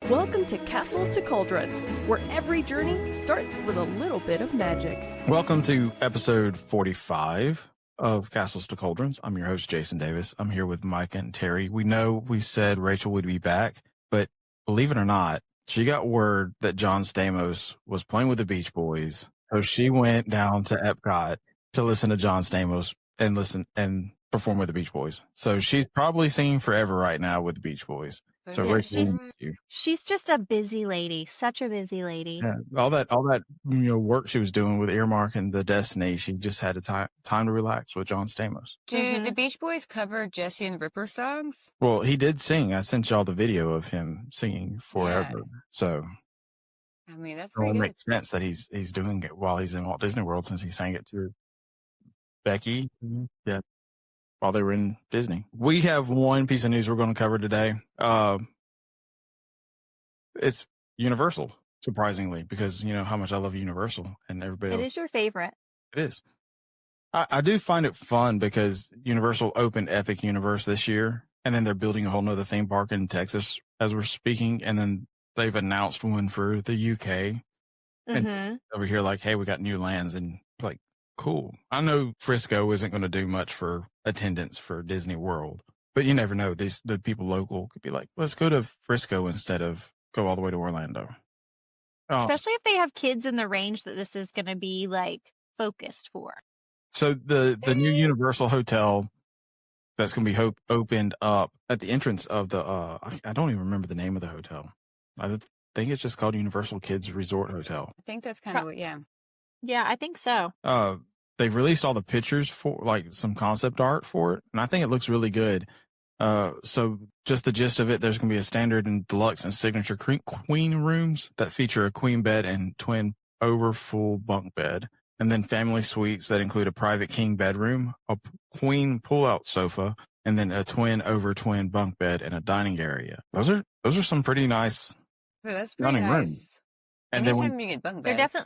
Welcome to Castles to Cauldrons, where every journey starts with a little bit of magic. Welcome to episode 45 of Castles to Cauldrons. I'm your host, Jason Davis. I'm here with Myka and Terri. We know we said Rachel would be back, but believe it or not, she got word that John Stamos was playing with the Beach Boys. So she went down to Epcot to listen to John Stamos and perform with the Beach Boys. So she's probably singing forever right now with the Beach Boys. So Yeah, Rachel, she's just a busy lady, such a busy lady. yeah, all that work she was doing with Earmark and the Destiny, she just had time to relax with John Stamos. Mm-hmm. Do the Beach Boys cover Jesse and Ripper songs? Well, he did sing. I sent y'all the video of him singing forever. Yeah. So I mean, that's it pretty all good. makes sense that he's doing it while he's in Walt Disney World, since he sang it to Becky. Yeah, while they were in Disney. We have one piece of news we're going to cover today. It's Universal, surprisingly, because you know how much I love Universal, and everybody. It is your favorite. It is. I do find it fun because Universal opened Epic Universe this year, and then they're building a whole nother theme park in Texas as we're speaking, and then they've announced one for the UK. And over here, like, hey, we got new lands, and like, cool. I know Frisco isn't going to do much for attendance for Disney World, but you never know. The people local could be like, let's go to Frisco instead of go all the way to Orlando. Especially if they have kids in the range that this is going to be like focused for. So the new Universal Hotel that's going to be opened up at the entrance of the I don't even remember the name of the hotel. I think it's just called Universal Kids Resort Hotel. I think that's kind of what, yeah. Yeah, I think so. They've released all the pictures for like some concept art for it, and I think it looks really good. So just the gist of it, there's going to be a standard and deluxe and signature queen rooms that feature a queen bed and twin over full bunk bed, and then family suites that include a private king bedroom, a queen pull-out sofa, and then a twin over twin bunk bed and a dining area. Those are some pretty nice. So that's pretty Dining room. nice. And Nice then having you get bunk They're beds.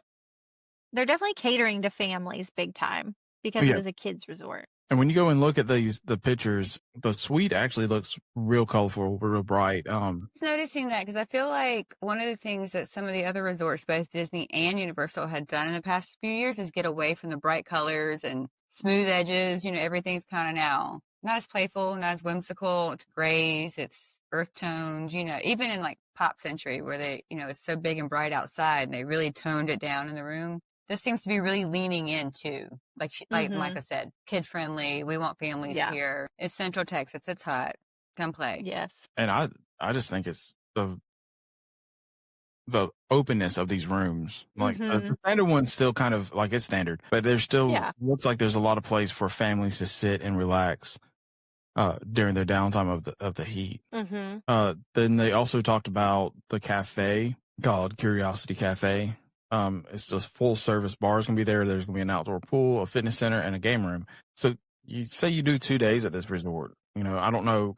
they're definitely catering to families big time because Yeah. it is a kids resort. and when you go and look at the pictures, the suite actually looks real colorful, real bright. Just noticing that because I feel like one of the things that some of the other resorts, both Disney and Universal, had done in the past few years is get away from the bright colors and smooth edges. You know, everything's kind of now not as playful, not as whimsical. It's grays, it's earth tones. You know, even in like Pop Century, where they, you know, it's so big and bright outside, and they really toned it down in the room. This seems to be really leaning into, like Myka said, kid friendly. We want families here. It's Central Texas. It's hot. Come play. Yes. And I just think it's the openness of these rooms. Like the standard one's still kind of like it's standard, but there's still looks like there's a lot of place for families to sit and relax during their downtime of the heat. Then they also talked about the cafe called Curiosity Cafe. It's just full service bars gonna be there. There's gonna be an outdoor pool, a fitness center, and a game room. So you say you do 2 days at this resort. You know, I don't know.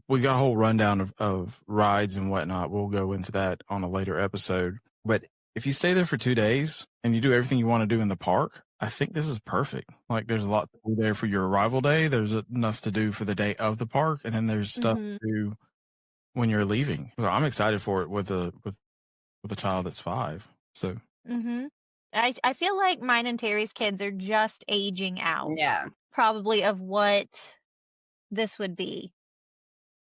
We got a whole rundown of rides and whatnot. We'll go into that on a later episode. But if you stay there for 2 days and you do everything you want to do in the park, I think this is perfect. Like there's a lot to do there for your arrival day. There's enough to do for the day of the park, and then there's stuff to do when you're leaving. So I'm excited for it with a child that's 5. So I feel like mine and Terry's kids are just aging out. Yeah. Probably of what this would be.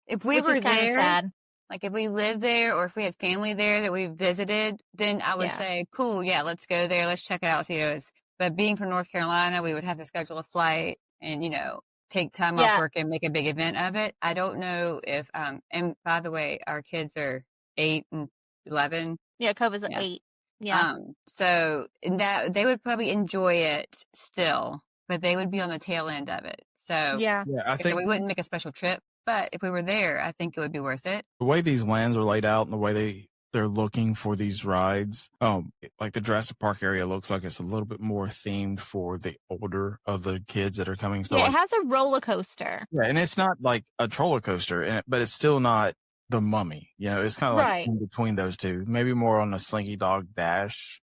If we which were is kind of there, sad. like if we lived there or if we had family there that we visited, then I would say, cool, yeah, let's go there. Let's check it out, see how it is. But being from North Carolina, we would have to schedule a flight and, you know, take time off work and make a big event of it. I don't know if, and by the way, our kids are 8 and 11. Yeah, Kova's 8. Yeah. So that they would probably enjoy it still, but they would be on the tail end of it. So I think we wouldn't make a special trip, but if we were there, I think it would be worth it. the way these lands are laid out and the way they're looking for these rides, like the Jurassic Park area looks like it's a little bit more themed for the older of the kids that are coming. So it has a roller coaster. Yeah, and it's not like a roller coaster, but it's still not the Mummy. You know, it's kind of like in between those two. Maybe more on the Slinky Dog Dash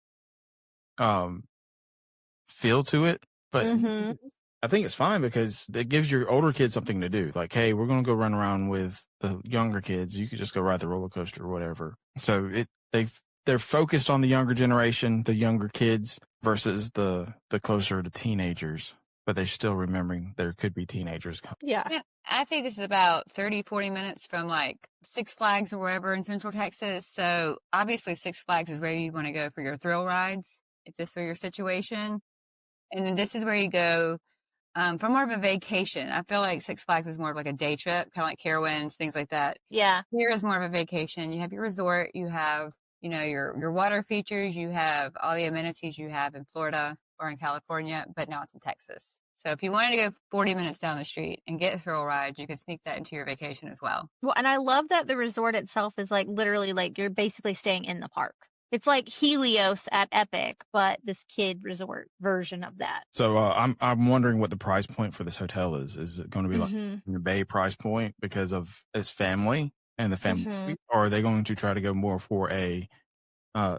feel to it, but I think it's fine because it gives your older kids something to do. Like, hey, we're going to go run around with the younger kids. You could just go ride the roller coaster or whatever. So they're focused on the younger generation, the younger kids versus the closer to teenagers, but they're still remembering there could be teenagers coming. Yeah. I think this is about 30, 40 minutes from like Six Flags or wherever in Central Texas. So obviously Six Flags is where you want to go for your thrill rides, if this were your situation. And then this is where you go for more of a vacation. I feel like Six Flags is more of like a day trip, kind of like Carowinds, things like that. Yeah. Here is more of a vacation. You have your resort, you have, your water features, you have all the amenities you have in Florida or in California, but now it's in Texas. So if you wanted to go 40 minutes down the street and get a thrill ride, you could sneak that into your vacation as well. Well, and I love that the resort itself is like literally like you're basically staying in the park. It's like Helios at Epic, but this kid resort version of that. So I'm wondering what the price point for this hotel is. Is it going to be like the Bay price point because of its family and the family suite, or are they going to try to go more for a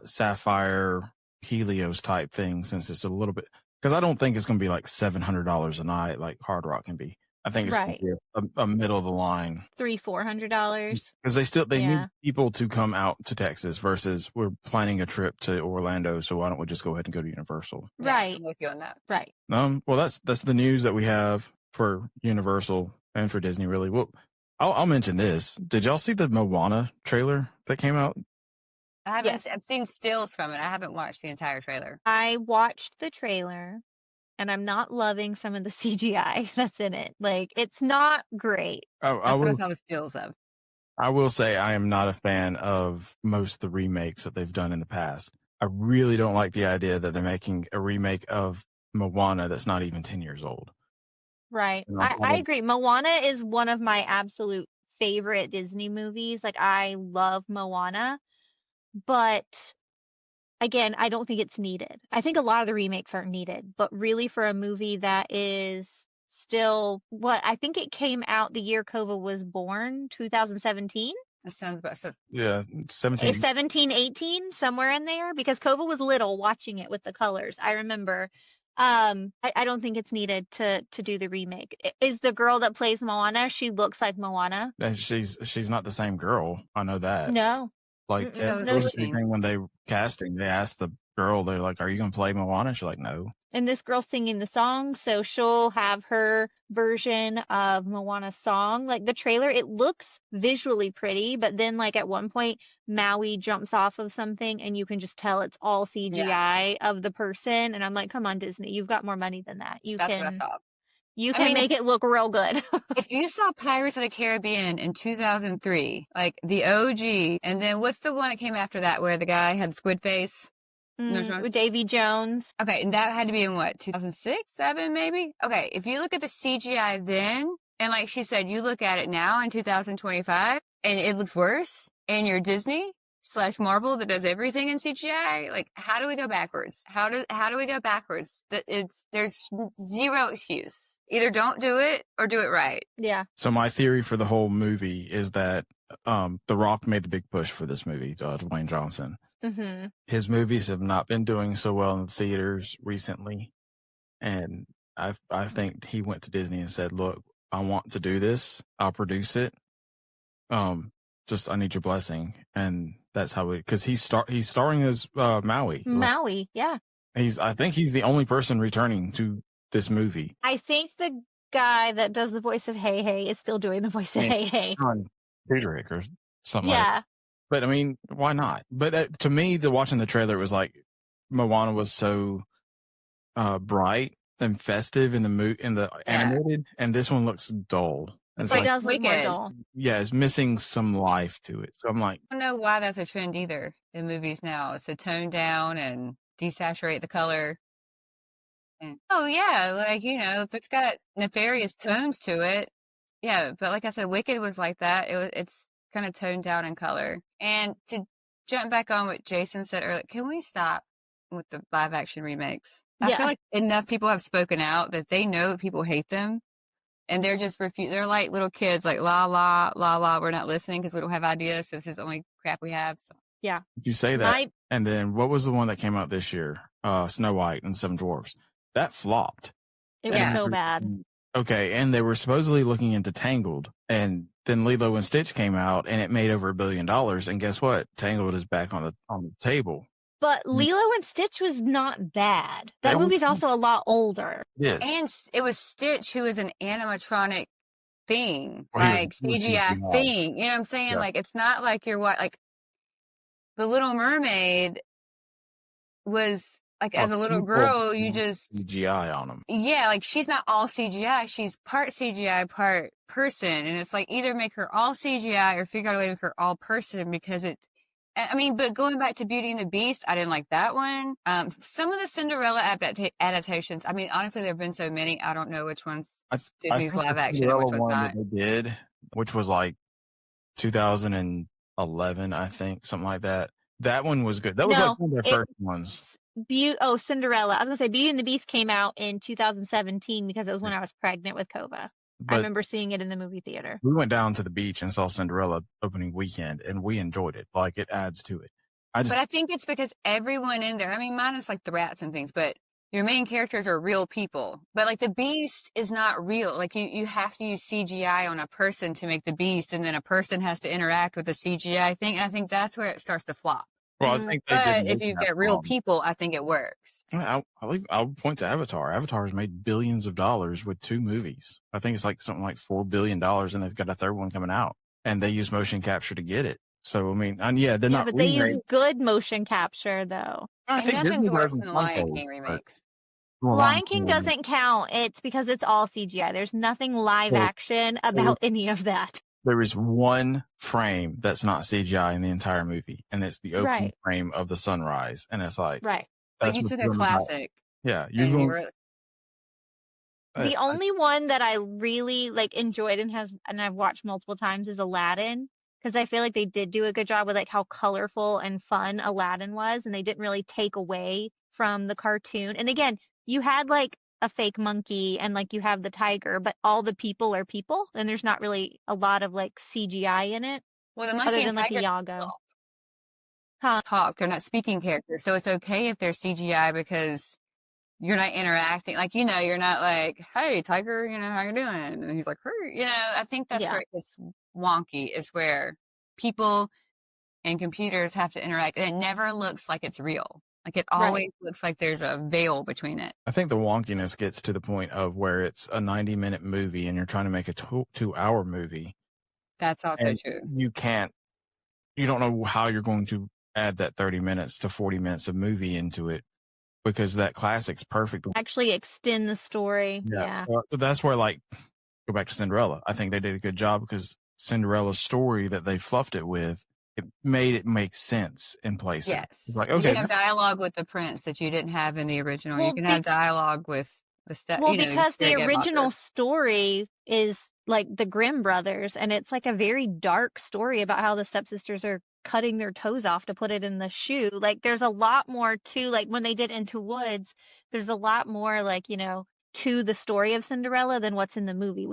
Sapphire Helios type thing since it's a little bit? Because I don't think it's going to be like $700 a night like Hard Rock can be. I think it's going to be a middle of the line. $300-400. Because they need people to come out to Texas versus we're planning a trip to Orlando, so why don't we just go ahead and go to Universal? Right. Yeah, I'm with you on that. Right. Well, that's the news that we have for Universal and for Disney, really. Well, I'll mention this. Did y'all see the Moana trailer that came out? I haven't. I've seen stills from it. I haven't watched the entire trailer. I watched the trailer. And I'm not loving some of the CGI that's in it. Like, it's not great. That's what I saw the stills of. I will say I am not a fan of most of the remakes that they've done in the past. I really don't like the idea that they're making a remake of Moana that's not even 10 years old. Right. I agree. Moana is one of my absolute favorite Disney movies. Like, I love Moana. But again, I don't think it's needed. I think a lot of the remakes aren't needed, but really for a movie that is still I think it came out the year Kova was born, 2017. That sounds about so. Yeah, 17. 17, 18, somewhere in there, because Kova was little watching it with the colors. I remember. I don't think it's needed to do the remake. Is the girl that plays Moana? She looks like Moana. She's not the same girl. I know that. No. Like, when they casting, they asked the girl, they're like, are you going to play Moana? She's like, no. And this girl's singing the song, so she'll have her version of Moana's song. Like, the trailer, it looks visually pretty, but then, like, at one point, Maui jumps off of something, and you can just tell it's all CGI of the person. And I'm like, come on, Disney, you've got more money than that. What I saw. You can make it look real good. If you saw Pirates of the Caribbean in 2003, like the OG, and then what's the one that came after that where the guy had squid face? With Davy Jones. Okay, and that had to be in what, 2006, 2007 maybe? Okay, if you look at the CGI then, and like she said, you look at it now in 2025, and it looks worse, and you're Disney/Marvel that does everything in CGI, like how do we go backwards? How do we go backwards? There's zero excuse. Either don't do it or do it right. Yeah. So my theory for the whole movie is that The Rock made the big push for this movie, Dwayne Johnson. Mm-hmm. His movies have not been doing so well in the theaters recently, and I think he went to Disney and said, "Look, I want to do this. I'll produce it. Just I need your blessing." And that's how because he's starring as Maui. Maui, yeah. I think he's the only person returning to this movie. I think the guy that does the voice of Hey Hey is still doing the voice of Hey Hey. Friedrich or something like that. But I mean, why not? But to me, watching the trailer, it was like Moana was so bright and festive in the animated, and this one looks dull. It does look more dull. Yeah, it's missing some life to it. So I'm like, I don't know why that's a trend either in movies now. It's to tone down and desaturate the color. And, if it's got nefarious tones to it, yeah. But like I said, Wicked was like that. It's kind of toned down in color. And to jump back on what Jason said earlier, can we stop with the live action remakes? I feel like enough people have spoken out that they know people hate them. And they're just they're like little kids, like, la, la, la, la, we're not listening because we don't have ideas. So this is the only crap we have. So. Yeah. You say that. And then what was the one that came out this year? Snow White and Seven Dwarfs. That flopped. It was so bad. Okay, and they were supposedly looking into Tangled, and then Lilo and Stitch came out, and it made over $1 billion. And guess what? Tangled is back on the table. But Lilo and Stitch was not bad. That movie's also a lot older. Yes. And it was Stitch who was an animatronic thing, like CGI thing. You know what I'm saying? Yeah. Like, it's not like like The Little Mermaid was like, as a little girl, you just CGI on them. Yeah, like she's not all CGI. She's part CGI, part person. And it's like either make her all CGI or figure out a way to make her all person because but going back to Beauty and the Beast, I didn't like that one. Some of the Cinderella adaptations, I mean, honestly, there have been so many. I don't know which one's Disney's live action and which one's not. That they did, which was like 2011, I think, something like that. That one was good. That was like one of their first ones. Cinderella. I was going to say Beauty and the Beast came out in 2017 because it was when I was pregnant with Kova. I remember seeing it in the movie theater. We went down to the beach and saw Cinderella opening weekend, and we enjoyed it. Like, it adds to it. But I think it's because everyone in there, I mean, minus like the rats and things, but your main characters are real people. But like the Beast is not real. Like you have to use CGI on a person to make the Beast, and then a person has to interact with the CGI thing. And I think that's where it starts to flop. Well, I think but if you get real people, I think it works. I'll point to Avatar. Avatar has made billions of dollars with 2 movies. I think it's like something like $4 billion, and they've got a third one coming out. And they use motion capture to get it. So, I mean, they're not. But they use good motion capture, though. I think nothing's worse than the Lion King remakes. Lion King doesn't count. It's because it's all CGI. There's nothing live action about any of that. There is one frame that's not CGI in the entire movie, and it's the opening frame of the sunrise. And it's like, but you took a classic. Yeah. The only one that I really enjoyed and I've watched multiple times is Aladdin, because I feel like they did do a good job with how colorful and fun Aladdin was, and they didn't really take away from the cartoon. And again, you had a fake monkey and you have the tiger, but all the people are people, and there's not really a lot of CGI in it. Well, the monkey other than Iago. Talk. They're not speaking characters, so it's okay if they're CGI because you're not interacting. You're not like, "Hey, tiger, how you doing?" And he's like, "Hey," I think that's where it gets wonky. Is where people and computers have to interact, and it never looks like it's real. It always looks like there's a veil between it. I think the wonkiness gets to the point of where it's a 90-minute movie and you're trying to make a 2-hour movie. That's also true. You don't know how you're going to add that 30 minutes to 40 minutes of movie into it, because that classic's perfect. Actually extend the story. Yeah. That's where go back to Cinderella. I think they did a good job because Cinderella's story that they fluffed it with, it made it make sense in places. Yes. It's okay. You can have dialogue with the prince that you didn't have in the original. Well, you can have dialogue with the step. Well, because the original story is the Grimm brothers, and it's a very dark story about how the stepsisters are cutting their toes off to put it in the shoe. There's a lot more to when they did Into Woods. There's a lot more to the story of Cinderella than what's in the movie.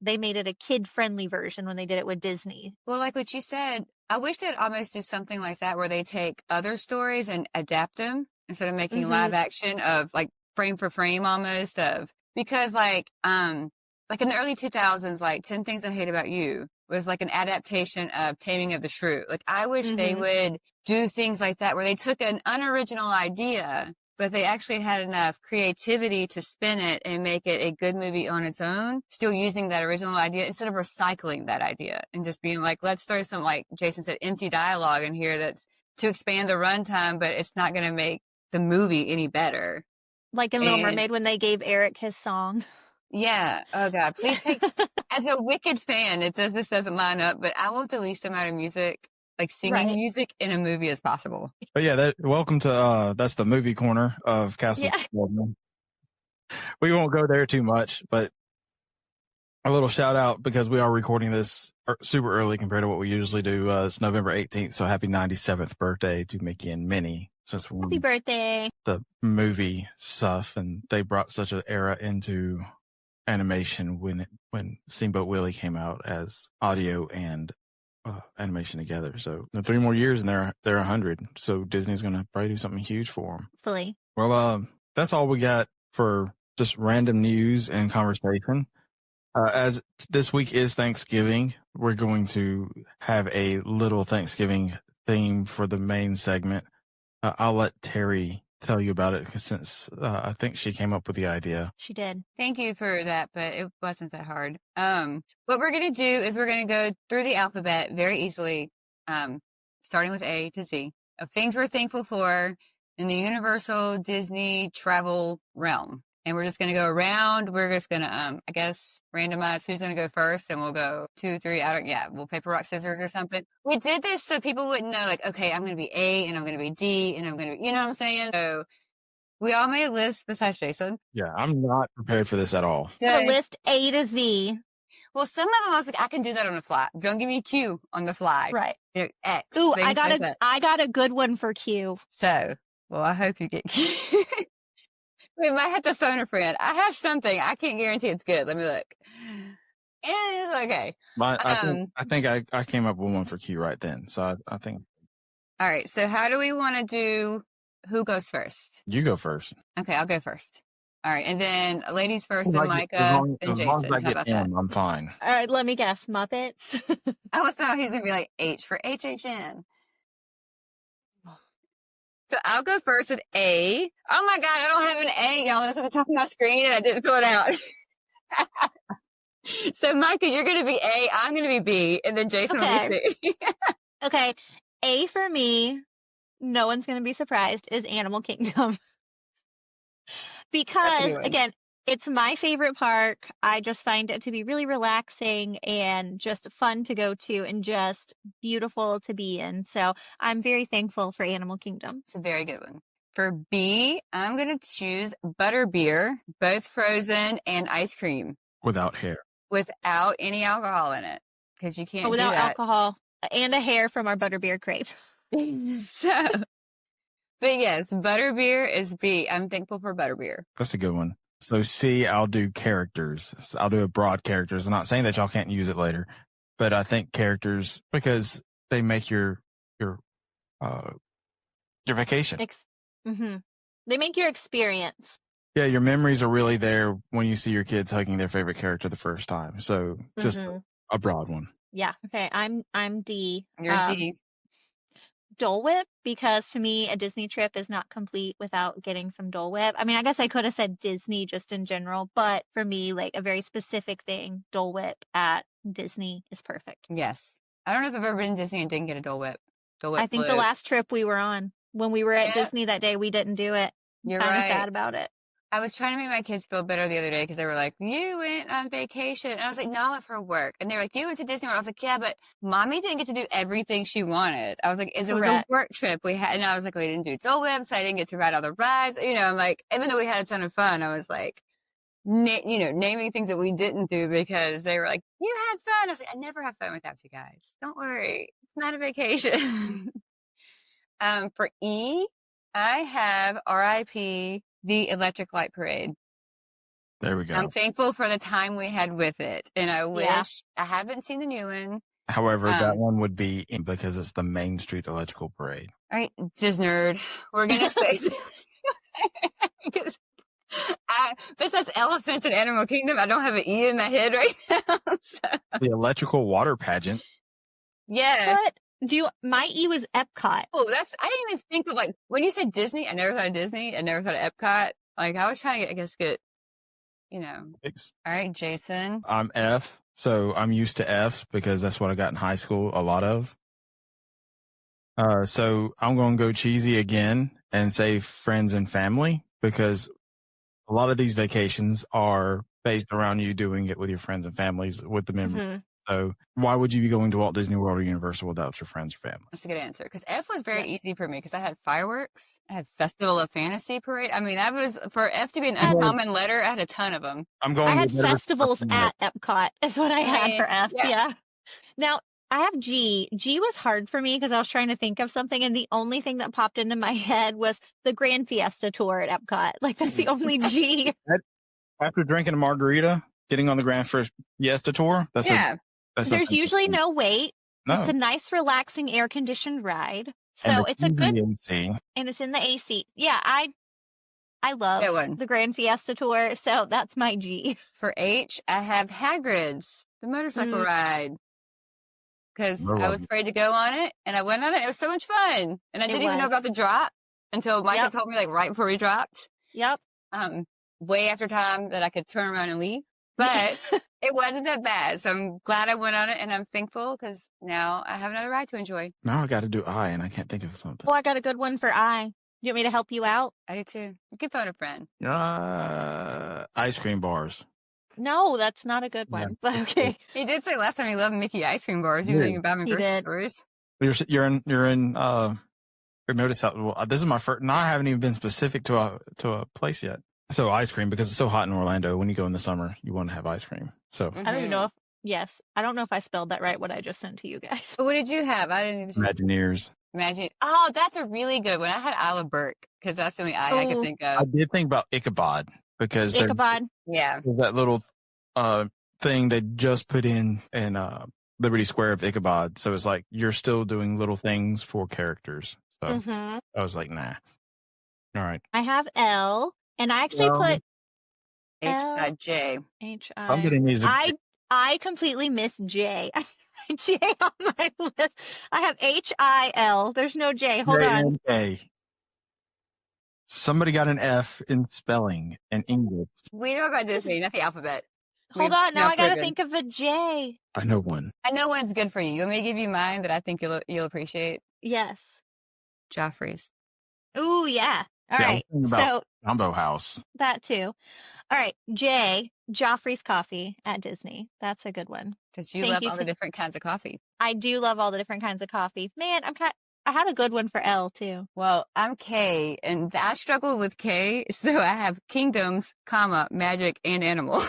They made it a kid-friendly version when they did it with Disney. Well, like what you said, I wish they'd almost do something like that where they take other stories and adapt them instead of making live action of frame for frame almost because in the early 2000s, 10 Things I Hate About You was an adaptation of Taming of the Shrew. I wish they would do things like that where they took an unoriginal idea, but they actually had enough creativity to spin it and make it a good movie on its own, still using that original idea instead of recycling that idea and just being let's throw some, Jason said, empty dialogue in here that's to expand the runtime, but it's not going to make the movie any better. Like in Little Mermaid when they gave Eric his song. Yeah. Oh, God. Please take, as a Wicked fan, this doesn't line up, but I want the least amount of music, singing music in a movie as possible. But yeah, welcome to, that's the movie corner of Castle. Yeah. We won't go there too much, but a little shout out because we are recording this super early compared to what we usually do. It's November 18th. So happy 97th birthday to Mickey and Minnie. Happy birthday. The movie stuff, and they brought such an era into animation when Steamboat Willie came out as audio and animation together. So 3 more years and they're 100. So Disney's going to probably do something huge for them. Fully. Well, that's all we got for just random news and conversation. As this week is Thanksgiving, we're going to have a little Thanksgiving theme for the main segment. I'll let Terri tell you about it since I think she came up with the idea. She did. Thank you for that, but it wasn't that hard. What we're going to do is we're going to go through the alphabet very easily, starting with A to Z, of things we're thankful for in the Universal Disney travel realm. And we're just going to go around. We're just going to, I guess, randomize who's going to go first. And we'll go 2, 3, we'll paper, rock, scissors or something. We did this so people wouldn't know, like, okay, I'm going to be A and I'm going to be D and I'm going to be, you know what I'm saying? So we all made a list besides Jason. Yeah, I'm not prepared for this at all. The list A to Z. Well, some of them I was like, I can do that on the fly. Don't give me Q on the fly. Right. You know, X. Ooh, I got a good one for Q. So, well, I hope you get Q. We might have to phone a friend. I have something. I can't guarantee it's good. Let me look. It's okay. I think I came up with one for Q right then. So I think. All right. So how do we want to do? Who goes first? You go first. Okay, I'll go first. All right, and then ladies first, then Myka, then Jason. As long as I How about get that? M, I'm fine. All right, let me guess. Muppets. I was thought he's gonna be like H for HHN. So I'll go first with A. Oh my God, I don't have an A, y'all. It's at the top of my screen and I didn't fill it out. So Myka, you're going to be A, I'm going to be B, and then Jason will be C. Okay. A for me, no one's going to be surprised, is Animal Kingdom. Because, again, it's my favorite park. I just find it to be really relaxing and just fun to go to and just beautiful to be in. So I'm very thankful for Animal Kingdom. It's a very good one. For B, I'm going to choose Butterbeer, both frozen and ice cream. Without hair. Without any alcohol in it. Because you can't without do that. alcohol and a hair from our Butterbeer crate. But yes, Butterbeer is B. I'm thankful for Butterbeer. That's a good one. So C, I'll do characters. So I'll do a broad characters. I'm not saying that y'all can't use it later, but I think characters because they make your vacation. They make your experience. Yeah, your memories are really there when you see your kids hugging their favorite character the first time. So just a broad one. Yeah. Okay. I'm D. You're D. Dole Whip, because to me a Disney trip is not complete without getting some Dole Whip. I mean, I guess I could have said Disney just in general, but for me, like a very specific thing, Dole Whip at Disney is perfect. Yes. I don't know if I've ever been to Disney and didn't get a Dole Whip. I think the last trip we were on, when we were at Disney that day, we didn't do it. You're kind of right. sad about it. I was trying to make my kids feel better the other day because they were like, you went on vacation. And I was like, no, I went for work. And they were like, you went to Disney World. I was like, yeah, but mommy didn't get to do everything she wanted. I was like, it was a work trip we had. And I was like, we didn't do Dole Whips. I didn't get to ride all the rides. You know, I'm like, even though we had a ton of fun, I was like, naming things that we didn't do because they were like, you had fun. I was like, I never have fun without you guys. Don't worry. It's not a vacation. For E, I have RIP, the Electric Light Parade. There we go. I'm thankful for the time we had with it. And I wish I haven't seen the new one. However, that one would be because it's the Main Street Electrical Parade. All right, Disnerd. We're going to say because besides elephants and Animal Kingdom, I don't have an E in my head right now. So. The Electrical Water Pageant. Yeah. What? My E was Epcot. Oh, I didn't even think of like, when you said Disney, I never thought of Disney. I never thought of Epcot. Like, I was trying to get, Thanks. All right, Jason. I'm F. So I'm used to Fs because that's what I got in high school, a lot of. So I'm going to go cheesy again and say friends and family because a lot of these vacations are based around you doing it with your friends and families with the memories. So why would you be going to Walt Disney World or Universal without your friends or family? That's a good answer. Because F was very easy for me because I had fireworks. I had Festival of Fantasy Parade. I mean, that was, for F to be an uncommon letter, I had a ton of them. I had festivals at Epcot is what I had for F. Yeah. Now, I have G. G was hard for me because I was trying to think of something. And the only thing that popped into my head was the Grand Fiesta Tour at Epcot. Like, that's the only G. After drinking a margarita, getting on the Grand Fiesta Tour, There's usually no wait. No. It's a nice, relaxing, air-conditioned ride. So it's a good... AC. And it's in the AC. Yeah, I love the Grand Fiesta Tour, so that's my G. For H, I have Hagrid's, the motorcycle ride. Because I was afraid to go on it, and I went on it. It was so much fun. And I didn't even know about the drop until Myka told me, like, right before we dropped. Yep. Way after time that I could turn around and leave. But it wasn't that bad. So I'm glad I went on it, and I'm thankful because now I have another ride to enjoy. Now I got to do I, and I can't think of something. Oh, I got a good one for I. Do you want me to help you out? I do too. You can phone a friend. Ice cream bars. No, that's not a good one. But okay. He did say last time he loved Mickey ice cream bars. He was thinking about me grocery stores. You're in your notice how well, this is my first. Now I haven't even been specific to a place yet. So ice cream, because it's so hot in Orlando. When you go in the summer, you want to have ice cream. So I don't even know if I don't know if I spelled that right. What I just sent to you guys. What did you have? I didn't even. Imagineers. Oh, that's a really good one. I had Isla Burke because that's the only I could think of. I did think about Ichabod because Ichabod. Yeah, that little thing they just put in Liberty Square of Ichabod. So it's like you're still doing little things for characters. So I was like, nah. All right. I have L, and I actually put J. I'm getting these. I completely missed J. I have J on my list. I have HIL. There's no J. Hold on. J. Somebody got an F in spelling and English. We know about Disney, not the alphabet. Hold on. Now I got to think of a J. I know one. I know one's good for you. You want me to give you mine that I think you'll appreciate? Yes. Joffrey's. Ooh, yeah. All right. So Jumbo House. That too. All right. J, Joffrey's Coffee at Disney. That's a good one. Because you love all the different kinds of coffee. I do love all the different kinds of coffee. Man, I had a good one for L too. Well, I'm K, and I struggle with K, so I have kingdoms, magic, and animal.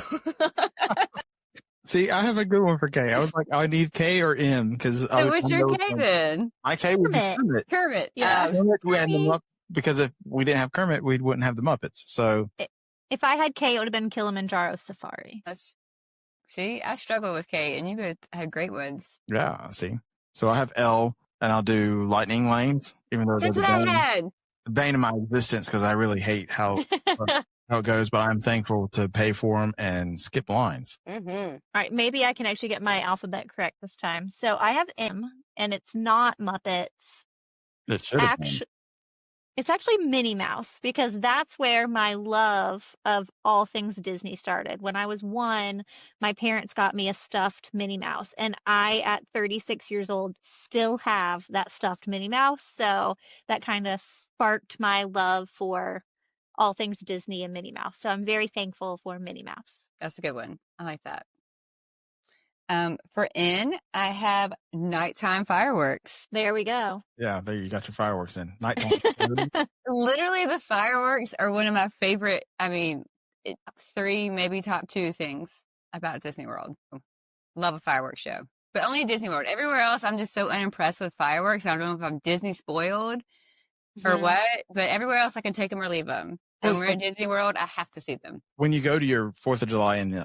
See, I have a good one for K. I was like, I need K or M because. So what's your K then? My K would be Kermit. Kermit. Yeah. We had them up because if we didn't have Kermit, we wouldn't have the Muppets. So if I had K, it would have been Kilimanjaro Safari. See, I struggle with K, and you both had great ones. Yeah, see. So I have L, and I'll do lightning lanes, even though that's what I had. The bane of my existence because I really hate how it goes, but I'm thankful to pay for them and skip lines. All right, maybe I can actually get my alphabet correct this time. So I have M, and it's not Muppets. It should have been. It's actually Minnie Mouse because that's where my love of all things Disney started. When I was 1, my parents got me a stuffed Minnie Mouse, and I, at 36 years old, still have that stuffed Minnie Mouse. So that kind of sparked my love for all things Disney and Minnie Mouse. So I'm very thankful for Minnie Mouse. That's a good one. I like that. For N, I have nighttime fireworks. There we go. Yeah, there you got your fireworks in. Nighttime. Literally, the fireworks are one of my favorite, 3, maybe top 2 things about Disney World. Love a fireworks show. But only Disney World. Everywhere else, I'm just so unimpressed with fireworks. I don't know if I'm Disney spoiled or what, but everywhere else, I can take them or leave them. And we're at Disney World, I have to see them. When you go to your 4th of July in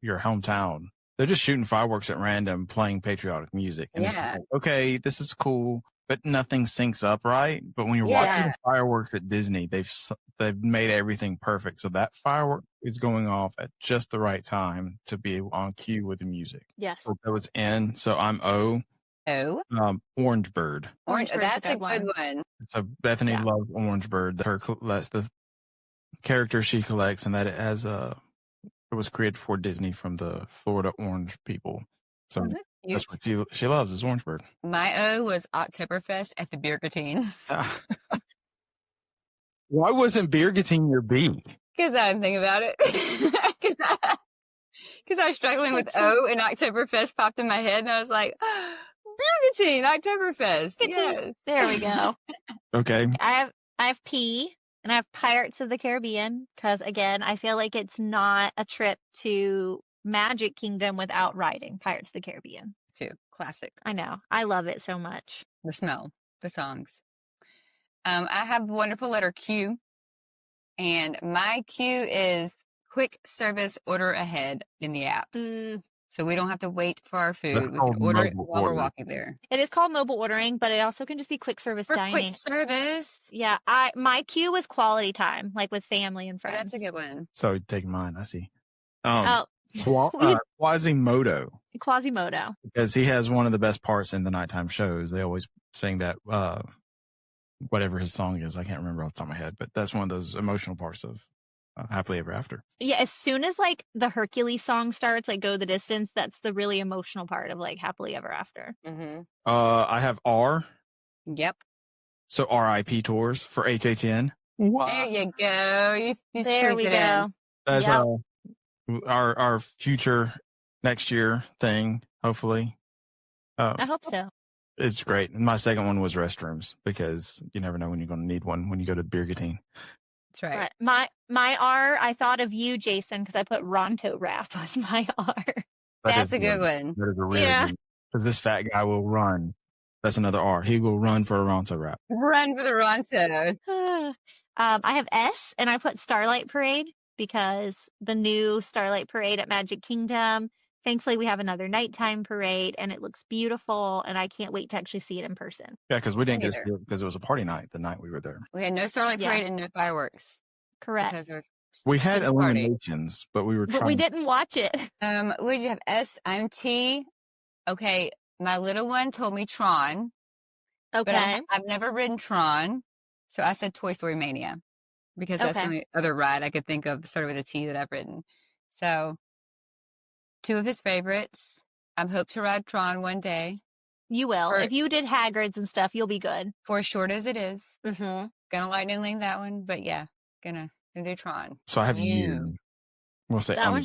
your hometown, they're just shooting fireworks at random, playing patriotic music. And it's like, okay, this is cool, but nothing syncs up right. But when you're watching the fireworks at Disney, they've made everything perfect. So that firework is going off at just the right time to be on cue with the music. Yes. So that was N. So I'm O. Orange Bird. That's a good one. So Bethany loves Orange Bird. That's the character she collects, and that it was created for Disney from the Florida Orange people. So that's what she loves is Orange Bird. My O was Oktoberfest at the Beer Canteen. Why wasn't Beer Canteen your B? Because I didn't think about it. Because I was struggling with O, and Oktoberfest popped in my head, and I was like, Beer Canteen, Oktoberfest. Yes. There we go. Okay. I have P, and I have Pirates of the Caribbean because, again, I feel like it's not a trip to Magic Kingdom without riding Pirates of the Caribbean. Too classic. I know. I love it so much. The smell, the songs. I have the wonderful letter Q, and my Q is quick service order ahead in the app. So we don't have to wait for our food. That's We can called order it mobile while we're order. walking there. It is called mobile ordering, but it also can just be quick service For dining. quick service. Yeah, my cue was quality time, like with family and friends. That's a good one. So take mine. I see. Quasimodo. Quasimodo. Because he has one of the best parts in the nighttime shows. They always sing that, whatever his song is. I can't remember off the top of my head, but that's one of those emotional parts of Happily Ever After. Yeah, as soon as like the Hercules song starts, like Go the Distance, that's the really emotional part of like Happily Ever After. Mm-hmm. I have R. Yep. So RIP tours for HHN. Wow. There you go. You there we go. That's our future next year thing, hopefully. I hope so. It's great. And my second one was restrooms, because you never know when you're going to need one when you go to the beer guillotine. That's right. My R, I thought of you, Jason, because I put Ronto Wrap as my R. That's a good one. That is a really good one. Because this fat guy will run. That's another R. He will run for a Ronto Wrap. Run for the Ronto. I have S, and I put Starlight Parade, because the new Starlight Parade at Magic Kingdom, thankfully we have another nighttime parade, and it looks beautiful, and I can't wait to actually see it in person. Yeah, because we didn't get to see it because it was a party night the night we were there. We had no Starlight Parade and no fireworks. Correct. We had illuminations, but we didn't watch it. What did you have? S, I'm T. Okay, my little one told me Tron. Okay. But I've never ridden Tron, so I said Toy Story Mania, because that's the only other ride I could think of started with a T that I've ridden. So, two of his favorites. I hope to ride Tron one day. You will. If you did Hagrid's and stuff, you'll be good. For as short as it is. Mm-hmm. Gonna lightning lane that one, but yeah, gonna do Tron. So I have you. We'll say that one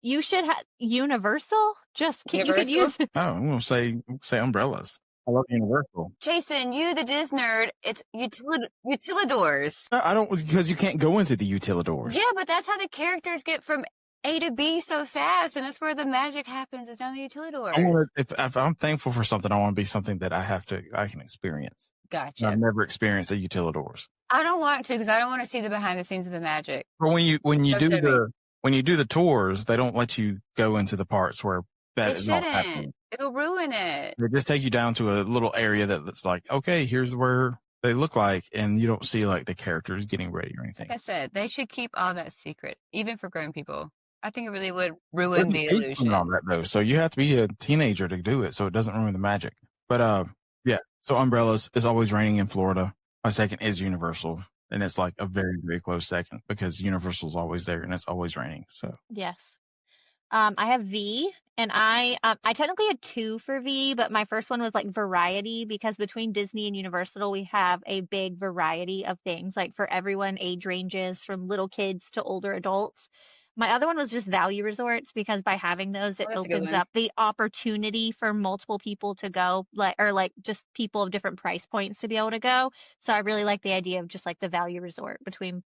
you should have Universal. You could use. Oh, we'll say umbrellas. I love Universal. Jason, you the Disney nerd. It's utilidors. I don't, because you can't go into the utilidors. Yeah, but that's how the characters get from A to B so fast, and that's where the magic happens. It's down the utilidors. If I'm thankful for something, I want to be something that I can experience. Gotcha. I've never experienced the utilidors. I don't want to, because I don't want to see the behind the scenes of the magic. But when you do the tours, they don't let you go into the parts where that is not happening. It'll ruin it. They just take you down to a little area that's like, okay, here's where they look like, and you don't see like the characters getting ready or anything. Like I said, they should keep all that secret, even for grown people. I think it really would ruin the illusion. On that, though. So you have to be a teenager to do it, so it doesn't ruin the magic. But yeah. So umbrellas is always raining in Florida. My second is Universal, and it's like a very, very close second, because Universal's always there and it's always raining. So yes. I have V, and I technically had 2 for V, but my first one was like variety, because between Disney and Universal, we have a big variety of things, like for everyone, age ranges from little kids to older adults. My other one was just value resorts, because by having those, it opens up the opportunity for multiple people to go, like just people of different price points to be able to go. So I really like the idea of just like the value resort between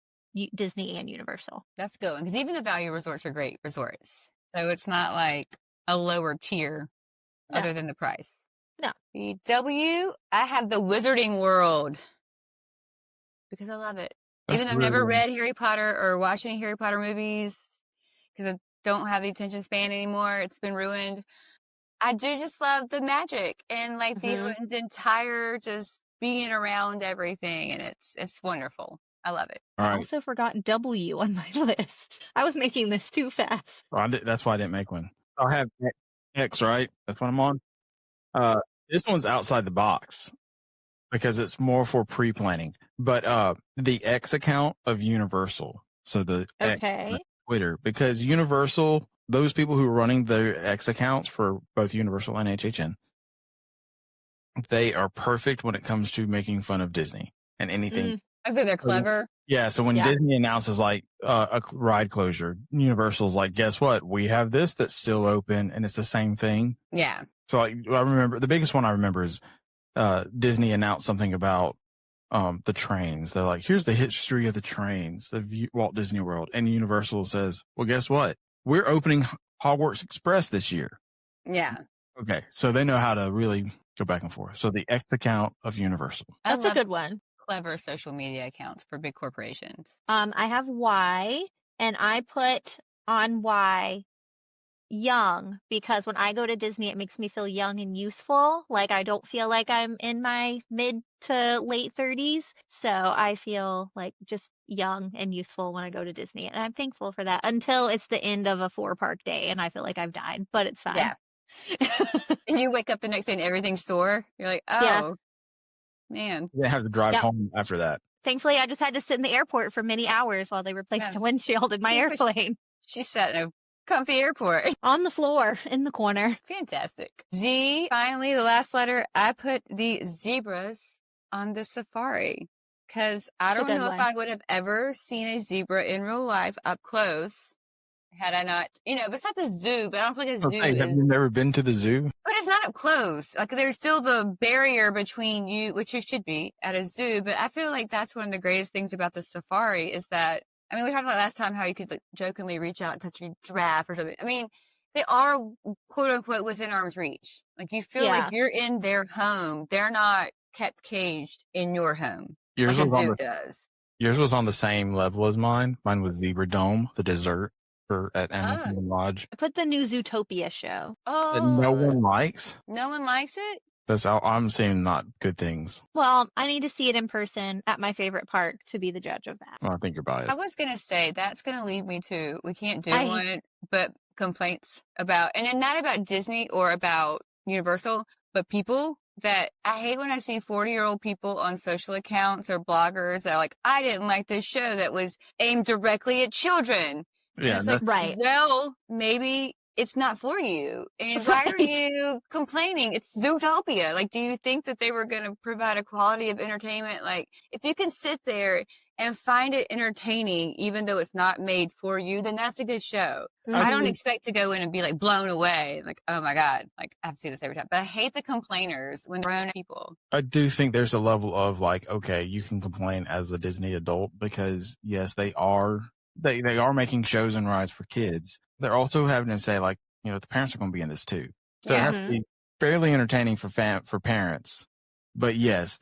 Disney and Universal. That's good, because even the value resorts are great resorts. So it's not like a lower tier other than the price. No. The W, I have the Wizarding World, because I love it. Even though I've never read Harry Potter or watched any Harry Potter movies, because I don't have the attention span anymore. It's been ruined. I do just love the magic and like the entire just being around everything, and it's wonderful. I love it. I also forgot W on my list. I was making this too fast. Well, that's why I didn't make one. I have X, right? That's what I'm on. This one's outside the box, because it's more for pre-planning. But the X account of Universal, so the X Twitter, because Universal, those people who are running their X accounts for both Universal and HHN, they are perfect when it comes to making fun of Disney and anything. I think they're clever. Yeah, so when Disney announces like a ride closure, Universal's like, guess what? We have this that's still open, and it's the same thing. Yeah. So I remember, the biggest one I remember is Disney announced something about the trains. They're like, here's the history of the trains, the Walt Disney World. And Universal says, well, guess what? We're opening Hogwarts Express this year. Yeah. Okay, so they know how to really go back and forth. So the X account of Universal. That's a good one. Clever social media accounts for big corporations. I have Y, and I put on Y young, because when I go to Disney, it makes me feel young and youthful. Like I don't feel like I'm in my mid to late 30s. So I feel like just young and youthful when I go to Disney. And I'm thankful for that until it's the end of a 4-park day and I feel like I've died, but it's fine. Yeah. And you wake up the next day and everything's sore. You're like, oh, man. You have to drive home after that. Thankfully, I just had to sit in the airport for many hours while they replaced a windshield in my airplane. She sat in a comfy airport. On the floor, in the corner. Fantastic. Z, finally, the last letter, I put the zebras on the safari. Because I don't know if I would have ever seen a zebra in real life up close had I not, but it's not the zoo, but I don't feel like a zoo is. Have you never been to the zoo? But it's not up close. Like, there's still the barrier between you, which you should be at a zoo, but I feel like that's one of the greatest things about the safari is that, I mean, we talked about last time how you could jokingly reach out and touch a giraffe or something. I mean, they are, quote unquote, within arm's reach. Like, you feel like you're in their home. They're not kept caged in your home. Yours like a zoo does. Yours was on the same level as mine. Mine was Zebra Dome, the dessert at Animal Lodge. I put the new Zootopia show. Oh. That no one likes? No one likes it? I'm seeing not good things. Well, I need to see it in person at my favorite park to be the judge of that. Well, I think you're biased. I was going to say, that's going to lead me to, we can't do one, but complaints about, and not about Disney or about Universal, but people that I hate when I see 40-year-old people on social accounts or bloggers that are like, I didn't like this show that was aimed directly at children. Yeah, that's right. Well, maybe it's not for you. And why are you complaining? It's Zootopia. Like, do you think that they were going to provide a quality of entertainment? Like, if you can sit there and find it entertaining, even though it's not made for you, then that's a good show. Mm-hmm. I don't expect to go in and be like blown away. Like, oh my God, like I have to see this every time. But I hate the complainers when grown people. I do think there's a level of like, okay, you can complain as a Disney adult because yes, they are making shows and rides for kids. They're also having to say like, the parents are going to be in this too. So it has to be fairly entertaining for parents. But yes,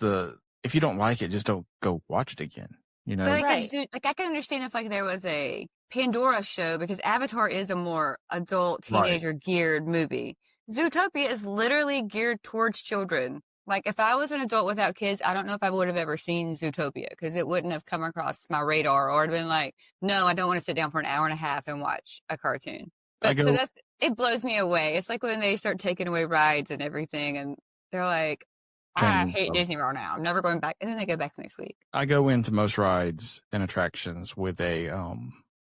if you don't like it, just don't go watch it again. But like I can understand if like there was a Pandora show because Avatar is a more adult teenager geared movie. Zootopia is literally geared towards children. Like if I was an adult without kids, I don't know if I would have ever seen Zootopia because it wouldn't have come across my radar or it'd been like, no, I don't want to sit down for an hour and a half and watch a cartoon. But it blows me away. It's like when they start taking away rides and everything and they're like, I hate Disney World now. I'm never going back. And then they go back next week. I go into most rides and attractions with a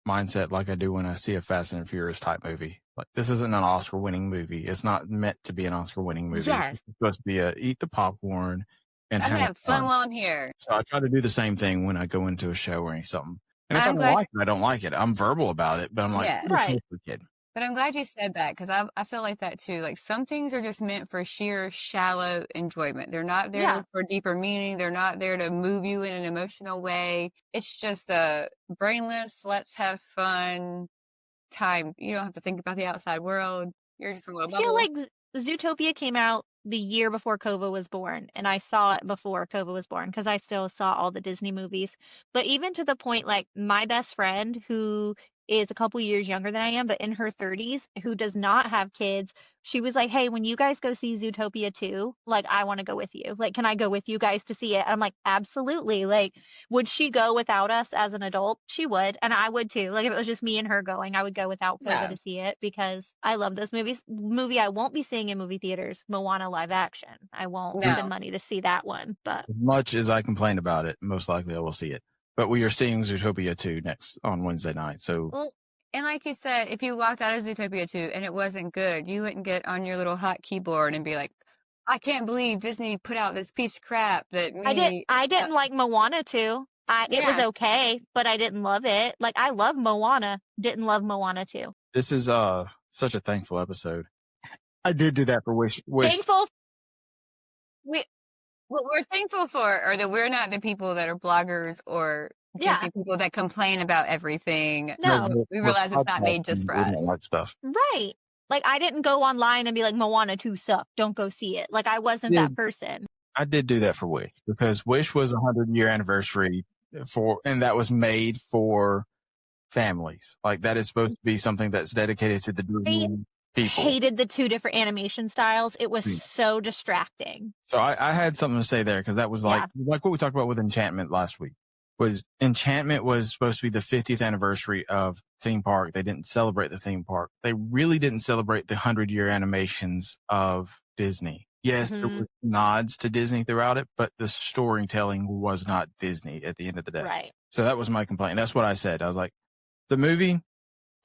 mindset like I do when I see a Fast and Furious type movie. Like this isn't an Oscar-winning movie. It's not meant to be an Oscar-winning movie. Yes. It's supposed to be eat the popcorn and have fun while I'm here. So I try to do the same thing when I go into a show or something. And if I don't like it, I don't like it. I'm verbal about it, but I'm like, right. Kid. But I'm glad you said that because I feel like that too. Like some things are just meant for sheer shallow enjoyment. They're not there to look for deeper meaning. They're not there to move you in an emotional way. It's just a brainless, let's have fun time. You don't have to think about the outside world. You're just a little bubble. I feel like Zootopia came out the year before Kova was born, and I saw it before Kova was born because I still saw all the Disney movies. But even to the point, like my best friend who is a couple years younger than I am, but in her 30s, who does not have kids, she was like, hey, when you guys go see Zootopia 2, like, I want to go with you. Like, can I go with you guys to see it? I'm like, absolutely. Like, would she go without us as an adult? She would. And I would too. Like, if it was just me and her going, I would go without Kova to see it because I love those movies. Movie I won't be seeing in movie theaters, Moana live action. I won't spend money to see that one. But as much as I complain about it, most likely I will see it. But we are seeing Zootopia 2 next on Wednesday night. So, and like you said, if you walked out of Zootopia 2 and it wasn't good, you wouldn't get on your little hot keyboard and be like, I can't believe Disney put out this piece of crap that I didn't like Moana 2. It was okay, but I didn't love it. Like I love Moana, didn't love Moana 2. This is such a thankful episode. I did do that for Wish. Thankful. What we're thankful for are that we're not the people that are bloggers or Disney people that complain about everything. No. We realize it's not made just for us. Stuff. Right. Like I didn't go online and be like, Moana 2 sucked. Don't go see it. Like I wasn't that person. I did do that for Wish because Wish was a 100-year anniversary and that was made for families. Like that is supposed to be something that's dedicated to the Disney people. Hated the two different animation styles. It was so distracting. So I had something to say there because that was like what we talked about with Enchantment last week. Enchantment was supposed to be the 50th anniversary of theme park. They didn't celebrate the theme park. They really didn't celebrate the 100-year animations of Disney. Yes, there were nods to Disney throughout it, but the storytelling was not Disney at the end of the day. Right. So that was my complaint. That's what I said. I was like, the movie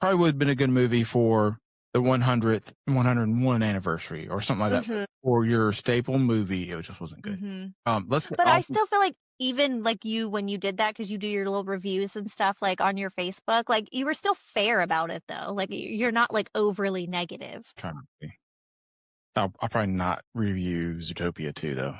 probably would have been a good movie for the 100th, 101 anniversary or something like that. Or your staple movie, it just wasn't good. But I still feel like even like you, when you did that, because you do your little reviews and stuff like on your Facebook, like you were still fair about it though. Like you're not like overly negative. Trying to be. I'll probably not review Zootopia 2 though.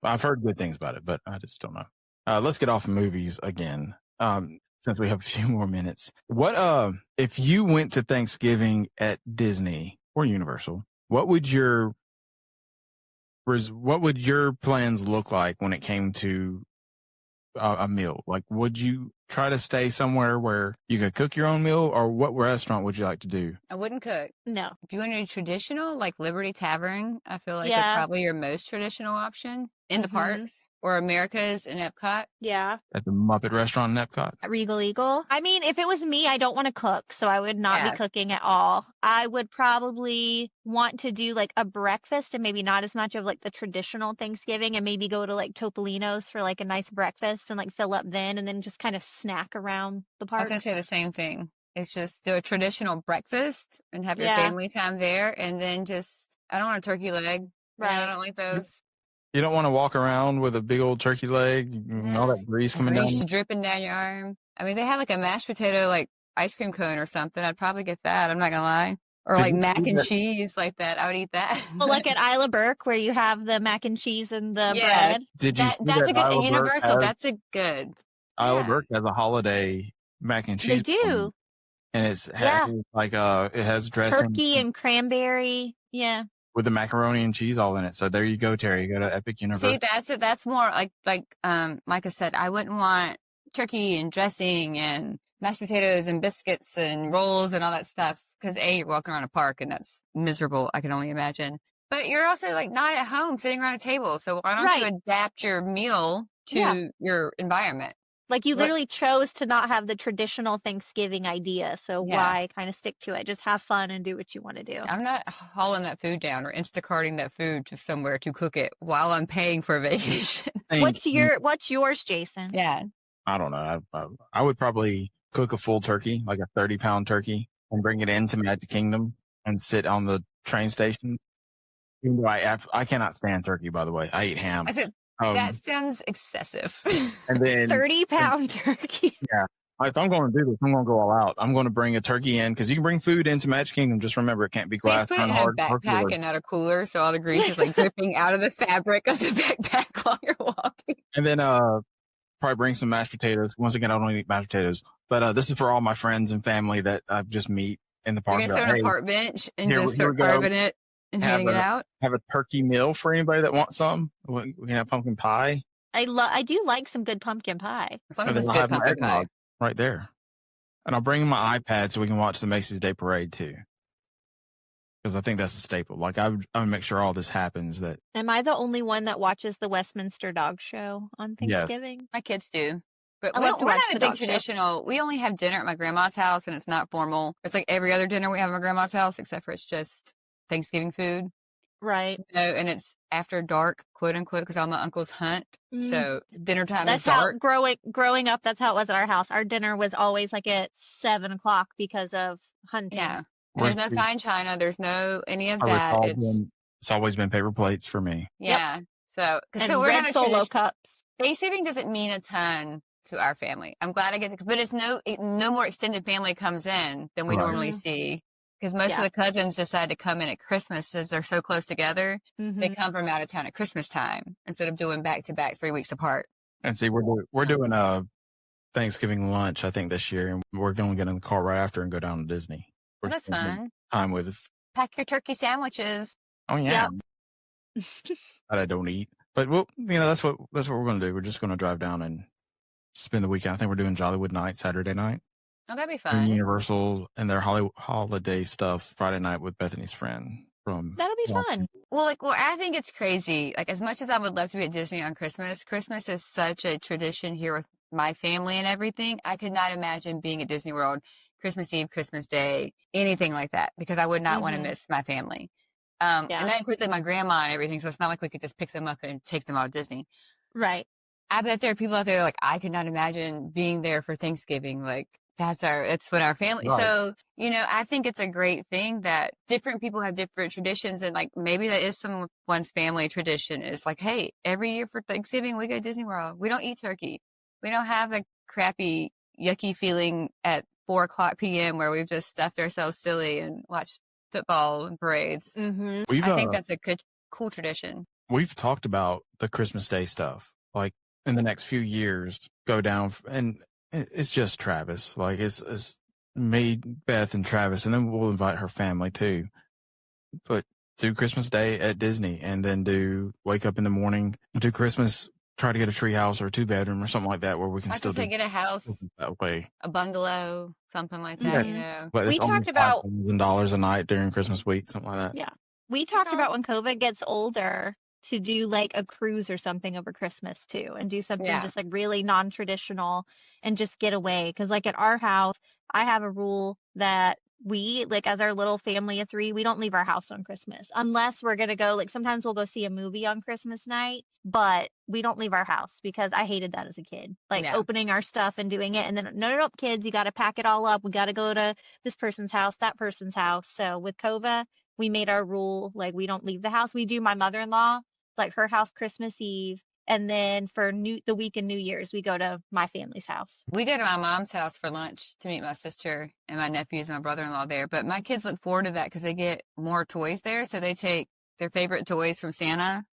I've heard good things about it, but I just don't know. Let's get off movies again. Since we have a few more minutes. What if you went to Thanksgiving at Disney or Universal, what would your plans look like when it came to a meal? Like, would you try to stay somewhere where you could cook your own meal, or what restaurant would you like to do? I wouldn't cook. No. If you want to do traditional, like Liberty Tavern, I feel like that's probably your most traditional option in the parks. Or America's in Epcot. Yeah. At the Muppet Restaurant in Epcot. At Regal Eagle. I mean, if it was me, I don't want to cook, so I would not be cooking at all. I would probably want to do like a breakfast and maybe not as much of like the traditional Thanksgiving, and maybe go to like Topolino's for like a nice breakfast and like fill up then, and then just kind of snack around the park. I was going to say the same thing. It's just do a traditional breakfast and have your family time there, and then just, I don't want a turkey leg. Right. I don't like those. You don't want to walk around with a big old turkey leg and all that grease coming down. Dripping down your arm. I mean, they had like a mashed potato, like ice cream cone or something. I'd probably get that. I'm not going to lie. Or like mac and cheese like that. I would eat that. Well, like at Isla Burke where you have the mac and cheese and the bread. Did you that's a good, at Universal, that's a good. Isla Burke has a holiday mac and cheese. They do. And it's like, it has dressing. Turkey and cranberry. Yeah. With the macaroni and cheese all in it. So there you go, Terry. You go to Epic Universe. See, that's it. That's more like Myka said, I wouldn't want turkey and dressing and mashed potatoes and biscuits and rolls and all that stuff. Because you're walking around a park and that's miserable. I can only imagine. But you're also like not at home sitting around a table. So why don't you adapt your meal to your environment? Like you literally chose to not have the traditional Thanksgiving idea. So why kind of stick to it? Just have fun and do what you want to do. I'm not hauling that food down or Instacarting that food to somewhere to cook it while I'm paying for a vacation. What's yours, Jason? Yeah. I don't know. I would probably cook a full turkey, like a 30-pound turkey, and bring it into Magic Kingdom and sit on the train station. Even though I cannot stand turkey, by the way. I eat ham. That sounds excessive. And then 30-pound turkey. Yeah. If I'm going to do this, I'm going to go all out. I'm going to bring a turkey in because you can bring food into Magic Kingdom. Just remember, it can't be glass. Put it in a backpack and not a cooler, so all the grease is like dripping out of the fabric of the backpack while you're walking. And then probably bring some mashed potatoes. Once again, I don't eat mashed potatoes, but this is for all my friends and family that I just meet in the park. You're going to sit on a park bench and just start carving it. And handing it out. Have a turkey meal for anybody that wants some. We can have pumpkin pie. I do like some good pumpkin pie. As long as it's good pumpkin pie. Right there. And I'll bring my iPad so we can watch the Macy's Day Parade too. Because I think that's a staple. Like I would make sure all this happens. Am I the only one that watches the Westminster Dog Show on Thanksgiving? Yes. My kids do. But we're not a big traditional. We only have dinner at my grandma's house and it's not formal. It's like every other dinner we have at my grandma's house except for it's just Thanksgiving food. Right. And it's after dark, quote unquote, because all my uncles hunt. So dinner time is dark. Growing up, that's how it was at our house. Our dinner was always like at 7:00 because of hunting. Yeah. There's no fine china. There's no any of that. It's always been paper plates for me. Yeah. Yep. So we're red Solo cups. Thanksgiving doesn't mean a ton to our family. I'm glad I get but it's no more extended family comes in than we normally see. Because most of the cousins decide to come in at Christmas as they're so close together. They come from out of town at Christmas time instead of doing back to back 3 weeks apart. And see, we're doing a Thanksgiving lunch, I think, this year, and we're going to get in the car right after and go down to Disney. Well, that's fun. Time with pack your turkey sandwiches. Oh yeah, that I don't eat, but that's what we're going to do. We're just going to drive down and spend the weekend. I think we're doing Jollywood night Saturday night. Oh, that'd be doing fun. Universal and their holiday stuff Friday night with Bethany's friend from. That'll be fun. Well, I think it's crazy. Like, as much as I would love to be at Disney on Christmas, Christmas is such a tradition here with my family and everything. I could not imagine being at Disney World Christmas Eve, Christmas Day, anything like that, because I would not want to miss my family. And that includes like my grandma and everything. So it's not like we could just pick them up and take them out to Disney. Right. I bet there are people out there like, I could not imagine being there for Thanksgiving. Like, that's what our family. Right. So, I think it's a great thing that different people have different traditions. And like, maybe that is someone's family tradition is like, hey, every year for Thanksgiving, we go to Disney World. We don't eat turkey. We don't have the crappy, yucky feeling at 4:00 p.m. where we've just stuffed ourselves silly and watched football and parades. Mm-hmm. I think that's a good, cool tradition. We've talked about the Christmas Day stuff, like in the next few years, go down and it's just Travis. Like it's me, Beth, and Travis, and then we'll invite her family too. But do Christmas Day at Disney, and then wake up in the morning, do Christmas, try to get a tree house or a 2-bedroom or something like that where we can still get a house that way, a bungalow, something like that. Yeah. But we talked about $1,000 a night during Christmas week, something like that. Yeah, we talked about when COVID gets older to do like a cruise or something over Christmas too, and do something just like really non-traditional and just get away. Because like at our house, I have a rule that we, like as our little family of 3, we don't leave our house on Christmas unless we're going to go, like sometimes we'll go see a movie on Christmas night, but we don't leave our house because I hated that as a kid, like opening our stuff and doing it. And then no, kids, you got to pack it all up. We got to go to this person's house, that person's house. So with COVID, we made our rule, like we don't leave the house. We do my mother-in-law, like her house Christmas Eve, and then for the week in New Year's, we go to my family's house. We go to my mom's house for lunch to meet my sister and my nephews and my brother-in-law there. But my kids look forward to that because they get more toys there. So they take their favorite toys from Santa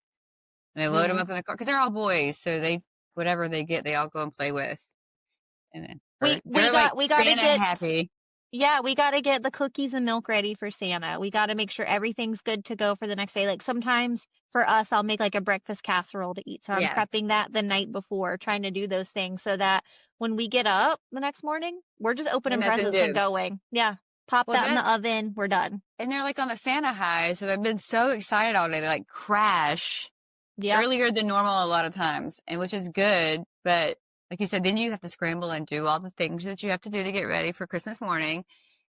and they load them up in the car because they're all boys. So whatever they get, they all go and play with. And then we got to get happy. Yeah, we got to get the cookies and milk ready for Santa. We got to make sure everything's good to go for the next day. Like sometimes for us, I'll make like a breakfast casserole to eat. So I'm prepping that the night before, trying to do those things so that when we get up the next morning, we're just opening presents and going. Yeah. Pop that in the oven. We're done. And they're like on the Santa high. So they've been so excited all day. They like crash earlier than normal a lot of times, and which is good. But like you said, then you have to scramble and do all the things that you have to do to get ready for Christmas morning.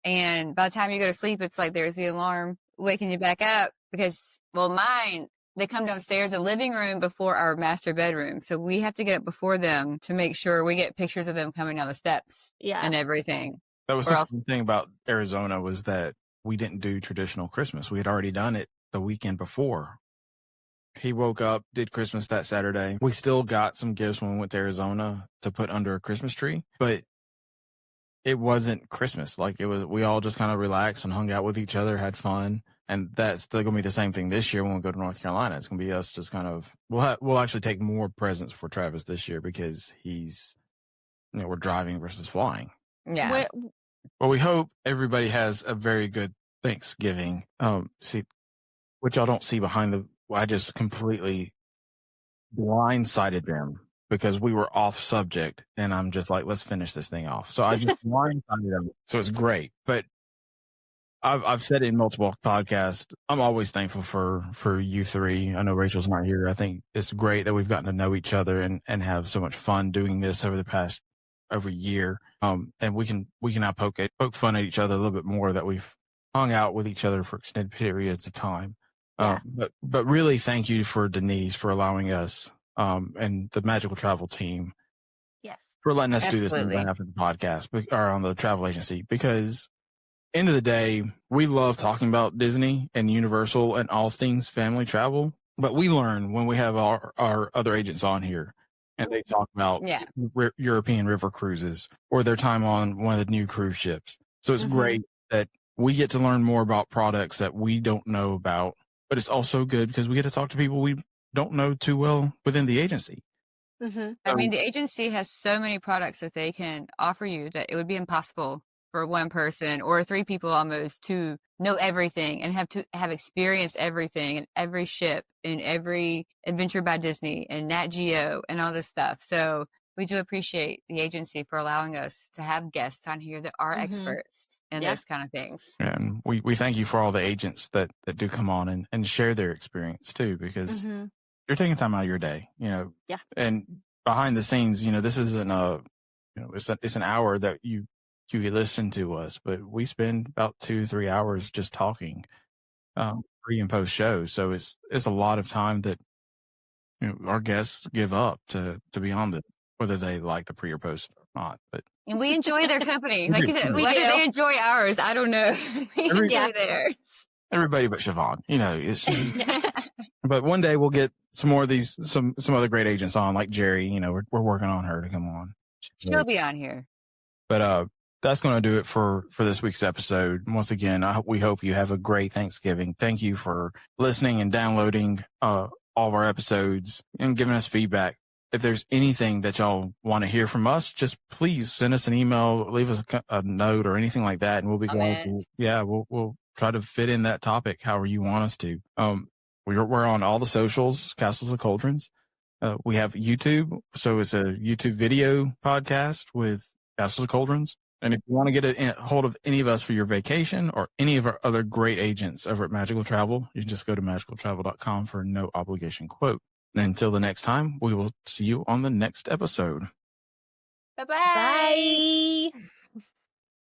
And by the time you go to sleep, it's like there's the alarm waking you back up because, mine, they come downstairs the living room before our master bedroom. So we have to get up before them to make sure we get pictures of them coming down the steps and everything. That was the thing about Arizona was that we didn't do traditional Christmas. We had already done it the weekend before. He woke up, did Christmas that Saturday. We still got some gifts when we went to Arizona to put under a Christmas tree, but it wasn't Christmas. Like we all just kind of relaxed and hung out with each other, had fun. And that's still going to be the same thing this year when we go to North Carolina. It's going to be us just kind of, we'll actually take more presents for Travis this year because we're driving versus flying. Yeah. Well, we hope everybody has a very good Thanksgiving. Which y'all don't see behind I just completely blindsided them because we were off subject and I'm just like, let's finish this thing off. So I just blindsided them. So it's great. But I've said it in multiple podcasts. I'm always thankful for you 3. I know Rachel's not here. I think it's great that we've gotten to know each other and have so much fun doing this over the past year. And we can now poke fun at each other a little bit more that we've hung out with each other for extended periods of time. But really thank you for Denise for allowing us and the Magical Travel team for letting us do this on behalf of the podcast or on the travel agency, because end of the day, we love talking about Disney and Universal and all things family travel, but we learn when we have our other agents on here and they talk about European river cruises or their time on one of the new cruise ships. So it's great that we get to learn more about products that we don't know about. But it's also good because we get to talk to people we don't know too well within the agency. I mean, the agency has so many products that they can offer you that it would be impossible for one person or 3 people almost to know everything and have experienced everything and every ship and every Adventure by Disney and Nat Geo and all this stuff. So we do appreciate the agency for allowing us to have guests on here that are experts in those kind of things. And we thank you for all the agents that do come on and share their experience too, because you're taking time out of your day, and behind the scenes, this isn't it's an hour that you listen to us, but we spend about 2-3 hours just talking, pre and post show. So it's a lot of time that our guests give up to be on this, whether they like the pre or post or not. But and we enjoy their company. Like you said, whether they enjoy ours, I don't know. We enjoy theirs. Everybody but Siobhan, it's but one day we'll get some more of these, some other great agents on, like Jerry. We're working on her to come on. She'll be on here. But that's going to do it for this week's episode. Once again, we hope you have a great Thanksgiving. Thank you for listening and downloading all of our episodes and giving us feedback. If there's anything that y'all want to hear from us, just please send us an email, leave us a note or anything like that, and we'll be glad. We'll try to fit in that topic however you want us to. We're on all the socials, Castles of Cauldrons. We have YouTube, so it's a YouTube video podcast with Castles of Cauldrons. And if you want to get a hold of any of us for your vacation or any of our other great agents over at Magical Travel, you can just go to magicaltravel.com for no obligation quote. And until the next time, we will see you on the next episode. Bye-bye. Bye.